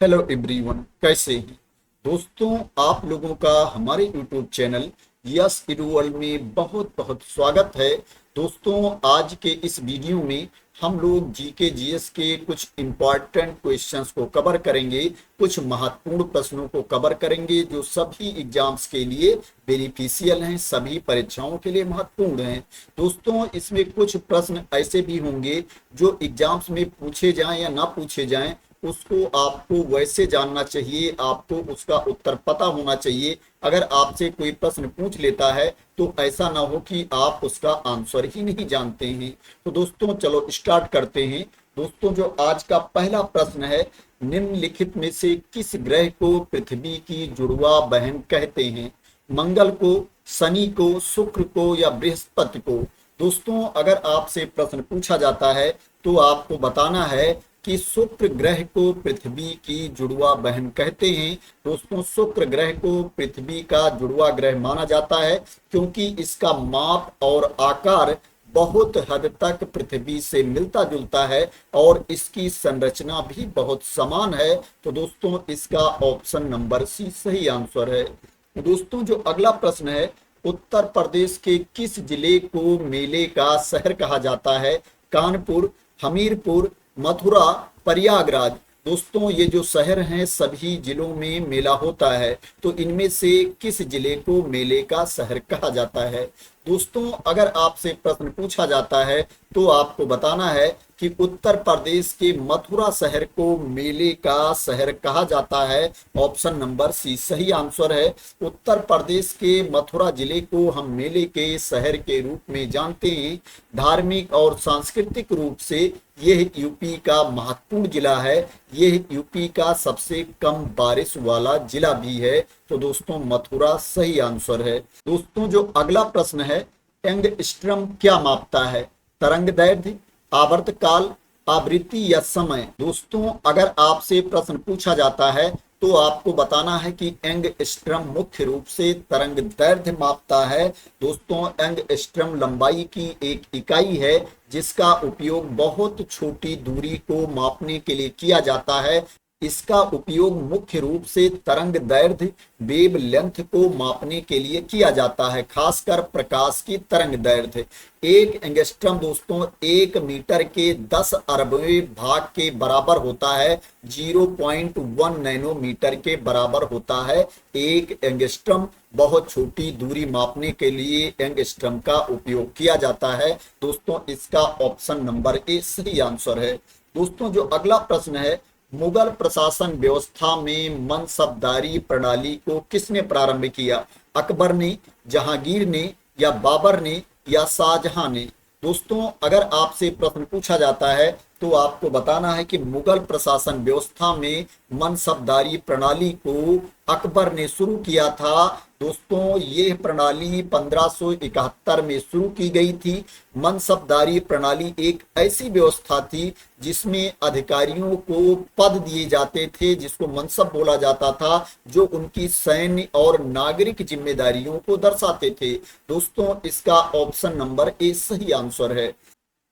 Hello everyone, कैसे हैं दोस्तों। आप लोगों का हमारे यूट्यूब चैनल यस इडू वर्ल्ड में बहुत बहुत स्वागत है। दोस्तों, आज के इस वीडियो में हम लोग जीके जीएस के कुछ इम्पॉर्टेंट क्वेश्चंस को कवर करेंगे, कुछ महत्वपूर्ण प्रश्नों को कवर करेंगे जो सभी एग्जाम्स के लिए बेनिफिशियल हैं, सभी परीक्षाओं के लिए महत्वपूर्ण हैं। दोस्तों, इसमें कुछ प्रश्न ऐसे भी होंगे जो एग्जाम्स में पूछे जाएं या ना पूछे जाएं, उसको आपको वैसे जानना चाहिए, आपको उसका उत्तर पता होना चाहिए। अगर आपसे कोई प्रश्न पूछ लेता है तो ऐसा ना हो कि आप उसका आंसर ही नहीं जानते हैं। तो दोस्तों, चलो स्टार्ट करते हैं। दोस्तों, जो आज का पहला प्रश्न है, निम्नलिखित में से किस ग्रह को पृथ्वी की जुड़वा बहन कहते हैं? मंगल को, शनि को, शुक्र को या बृहस्पति को? दोस्तों, अगर आपसे प्रश्न पूछा जाता है तो आपको बताना है कि शुक्र ग्रह को पृथ्वी की जुड़वा बहन कहते हैं। दोस्तों, शुक्र ग्रह को पृथ्वी का जुड़वा ग्रह माना जाता है क्योंकि इसका माप और आकार बहुत हद तक पृथ्वी से मिलता जुलता है और इसकी संरचना भी बहुत समान है। तो दोस्तों, इसका ऑप्शन नंबर सी सही आंसर है। दोस्तों, जो अगला प्रश्न है, उत्तर प्रदेश के किस जिले को मेले का शहर कहा जाता है? कानपुर, हमीरपुर, मथुरा, प्रयागराज? दोस्तों, ये जो शहर हैं सभी जिलों में मेला होता है, तो इनमें से किस जिले को मेले का शहर कहा जाता है? दोस्तों, अगर आपसे प्रश्न पूछा जाता है तो आपको बताना है कि उत्तर प्रदेश के मथुरा शहर को मेले का शहर कहा जाता है। ऑप्शन नंबर सी सही आंसर है। उत्तर प्रदेश के मथुरा जिले को हम मेले के शहर के रूप में जानते हैं। धार्मिक और सांस्कृतिक रूप से यह यूपी का महत्वपूर्ण जिला है। यह यूपी का सबसे कम बारिश वाला जिला भी है। तो दोस्तों, मथुरा सही आंसर है। दोस्तों, जो अगला प्रश्न है, एंगस्ट्रम क्या मापता है? तरंग दैर्ध्य, आवर्तकाल, आवृत्ति या समय? दोस्तों, अगर आपसे प्रश्न पूछा जाता है तो आपको बताना है कि एंगस्ट्रम मुख्य रूप से तरंग दैर्ध्य मापता है। दोस्तों, एंगस्ट्रम लंबाई की एक इकाई है जिसका उपयोग बहुत छोटी दूरी को मापने के लिए किया जाता है। इसका उपयोग मुख्य रूप से तरंग दैर्ध्य वेव लेंथ को मापने के लिए किया जाता है, खासकर प्रकाश की तरंग दैर्ध्य। एक एंगस्ट्रम दोस्तों 1 मीटर के 10 अरबवें भाग के बराबर होता है, 0.1 नैनोमीटर के बराबर होता है। एक एंगस्ट्रम बहुत छोटी दूरी मापने के लिए एंगस्ट्रम का उपयोग किया जाता है। दोस्तों, इसका ऑप्शन नंबर ए सही आंसर है। दोस्तों, जो अगला प्रश्न है, मुगल प्रशासन व्यवस्था में मनसबदारी प्रणाली को किसने प्रारंभ किया? अकबर ने, जहांगीर ने या बाबर ने या शाहजहां ने? दोस्तों, अगर आपसे प्रश्न पूछा जाता है तो आपको बताना है कि मुगल प्रशासन व्यवस्था में मनसबदारी प्रणाली को अकबर ने शुरू किया था। दोस्तों, ये प्रणाली 1571 में शुरू की गई थी। मनसबदारी प्रणाली एक ऐसी व्यवस्था थी जिसमें अधिकारियों को पद दिए जाते थे, जिसको मनसब बोला जाता था, जो उनकी सैन्य और नागरिक जिम्मेदारियों को दर्शाते थे। दोस्तों, इसका ऑप्शन नंबर ए सही आंसर है।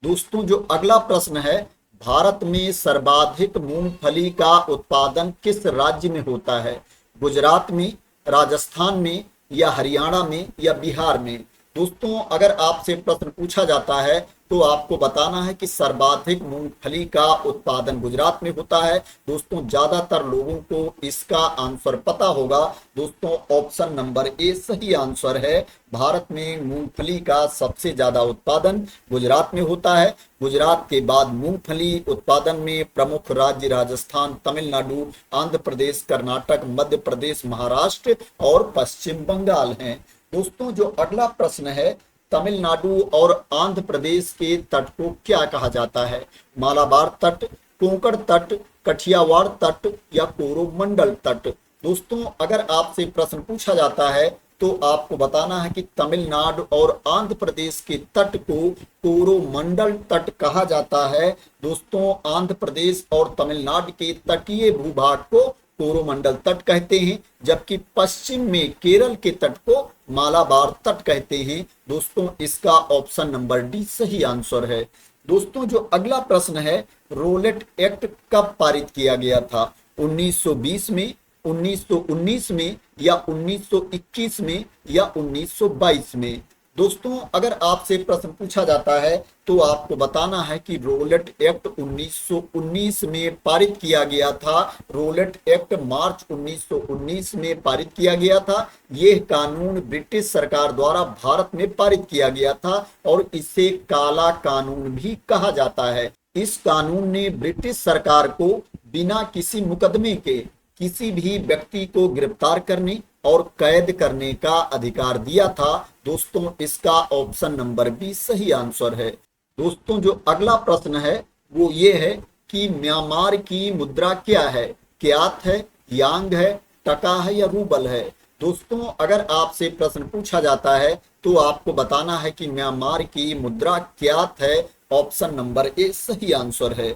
दोस्तों, जो अगला प्रश्न है, भारत में सर्वाधिक मूंगफली का उत्पादन किस राज्य में होता है? गुजरात में, राजस्थान में या हरियाणा में या बिहार में? दोस्तों, अगर आपसे प्रश्न पूछा जाता है तो आपको बताना है कि सर्वाधिक मूंगफली का उत्पादन गुजरात में होता है। दोस्तों, ज्यादातर लोगों को इसका आंसर पता होगा। दोस्तों, ऑप्शन नंबर ए सही आंसर है। भारत में मूंगफली का सबसे ज्यादा उत्पादन गुजरात में होता है। गुजरात के बाद मूंगफली उत्पादन में प्रमुख राज्य राजस्थान, तमिलनाडु, आंध्र प्रदेश, कर्नाटक, मध्य प्रदेश, महाराष्ट्र और पश्चिम बंगाल हैं। दोस्तों, जो अगला प्रश्न है, तमिलनाडु और आंध्र प्रदेश के तट को क्या कहा जाता है? मालाबार तट, कोंकण तट, कठियावाड़ तट या कोरोमंडल तट? दोस्तों, अगर आपसे प्रश्न पूछा जाता है तो आपको बताना है कि तमिलनाडु और आंध्र प्रदेश के तट को कोरोमंडल तट कहा जाता है। दोस्तों, आंध्र प्रदेश और तमिलनाडु के तटीय भूभाग को कोरोमंडल तट कहते हैं, जबकि पश्चिम में केरल के तट को मालाबार तट कहते हैं। दोस्तों, इसका ऑप्शन नंबर डी सही आंसर है। दोस्तों, जो अगला प्रश्न है, रोलेट एक्ट कब पारित किया गया था? 1920 में, 1919 में, या 1921 में, या 1922 में? दोस्तों अगर आपसे प्रश्न पूछा जाता है तो आपको बताना है कि रोलेट एक्ट 1919 में पारित किया गया था। रोलेट एक्ट मार्च 1919 में पारित किया गया था। यह कानून ब्रिटिश सरकार द्वारा भारत में पारित किया गया था और इसे काला कानून भी कहा जाता है। इस कानून ने ब्रिटिश सरकार को बिना किसी मुकदमे के किसी भी व्यक्ति को गिरफ्तार करने और कैद करने का अधिकार दिया था। दोस्तों इसका ऑप्शन नंबर बी सही आंसर है। दोस्तों जो अगला प्रश्न है वो ये है कि म्यांमार की मुद्रा क्या है? क्यात है, यांग है, टका है, या रूबल है? दोस्तों अगर आपसे प्रश्न पूछा जाता है तो आपको बताना है कि म्यांमार की मुद्रा क्यात है। ऑप्शन नंबर ए सही आंसर है।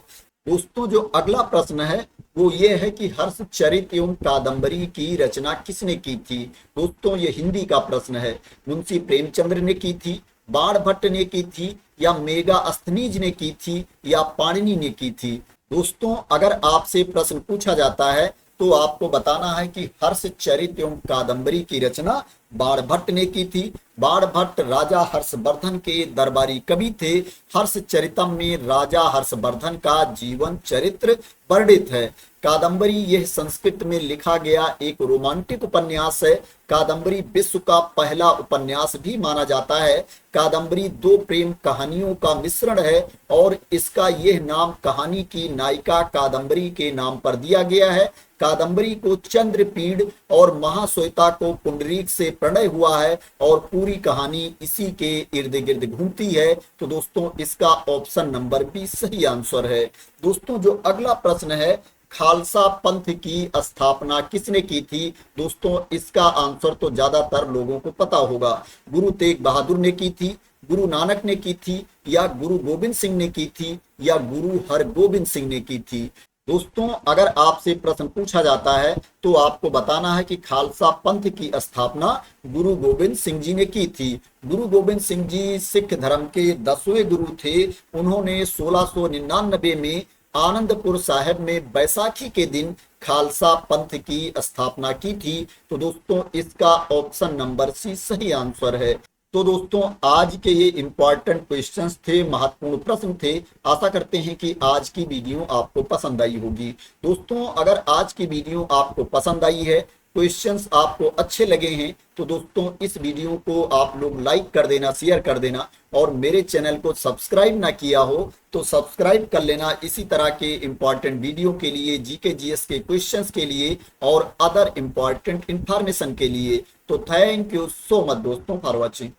दोस्तों जो अगला प्रश्न है वो ये है कि हर्षचरित एवं कादंबरी की रचना किसने की थी? दोस्तों ये हिंदी का प्रश्न है। मुंशी प्रेमचंद्र ने की थी, बाणभट्ट ने की थी, या मेगास्थनीज ने की थी, या पाणिनि ने की थी? दोस्तों अगर आपसे प्रश्न पूछा जाता है तो आपको बताना है कि हर्षचरित एवं कादंबरी की रचना बाणभट्ट ने की थी। बाणभट्ट राजा हर्षवर्धन के दरबारी कवि थे। हर्षचरितम में राजा हर्षवर्धन का जीवन चरित्र वर्णित है। कादंबरी यह संस्कृत में लिखा गया एक रोमांटिक उपन्यास है। कादंबरी विश्व का पहला उपन्यास भी माना जाता है। कादंबरी दो प्रेम कहानियों का मिश्रण है और इसका यह नाम कहानी की नायिका कादंबरी के नाम पर दिया गया है। कादंबरी को चंद्रपीड़ और महाश्वेता को पुंडरीक से प्रणय हुआ है और पूरी कहानी इसी के इर्द गिर्द घूमती है। तो दोस्तों इसका ऑप्शन नंबर बी सही आंसर है। दोस्तों जो अगला प्रश्न है, खालसा पंथ की स्थापना किसने की थी? दोस्तों इसका आंसर तो ज्यादातर लोगों को पता होगा। गुरु तेग बहादुर ने की थी, गुरु नानक ने की थी, या गुरु गोविंद सिंह ने की थी, या गुरु हरगोविंद सिंह ने की थी? दोस्तों अगर आपसे प्रश्न पूछा जाता है तो आपको बताना है कि खालसा पंथ की स्थापना गुरु गोविंद सिंह जी ने की थी। गुरु गोविंद सिंह जी सिख धर्म के 10वें गुरु थे। उन्होंने 1699 में आनंदपुर साहिब में बैसाखी के दिन खालसा पंथ की स्थापना की थी। तो दोस्तों इसका ऑप्शन नंबर सी सही आंसर है। तो दोस्तों आज के ये इंपॉर्टेंट क्वेश्चंस थे, महत्वपूर्ण प्रश्न थे। आशा करते हैं कि आज की वीडियो आपको पसंद आई होगी। दोस्तों अगर आज की वीडियो आपको पसंद आई है, क्वेश्चंस आपको अच्छे लगे हैं, तो दोस्तों इस वीडियो को आप लोग लाइक कर देना, शेयर कर देना, और मेरे चैनल को सब्सक्राइब ना किया हो तो सब्सक्राइब कर लेना इसी तरह के इंपॉर्टेंट वीडियो के लिए, जीके जीएस के क्वेश्चंस के लिए और अदर इंपॉर्टेंट इंफॉर्मेशन के लिए। तो थैंक यू सो मच दोस्तों फॉर वॉचिंग।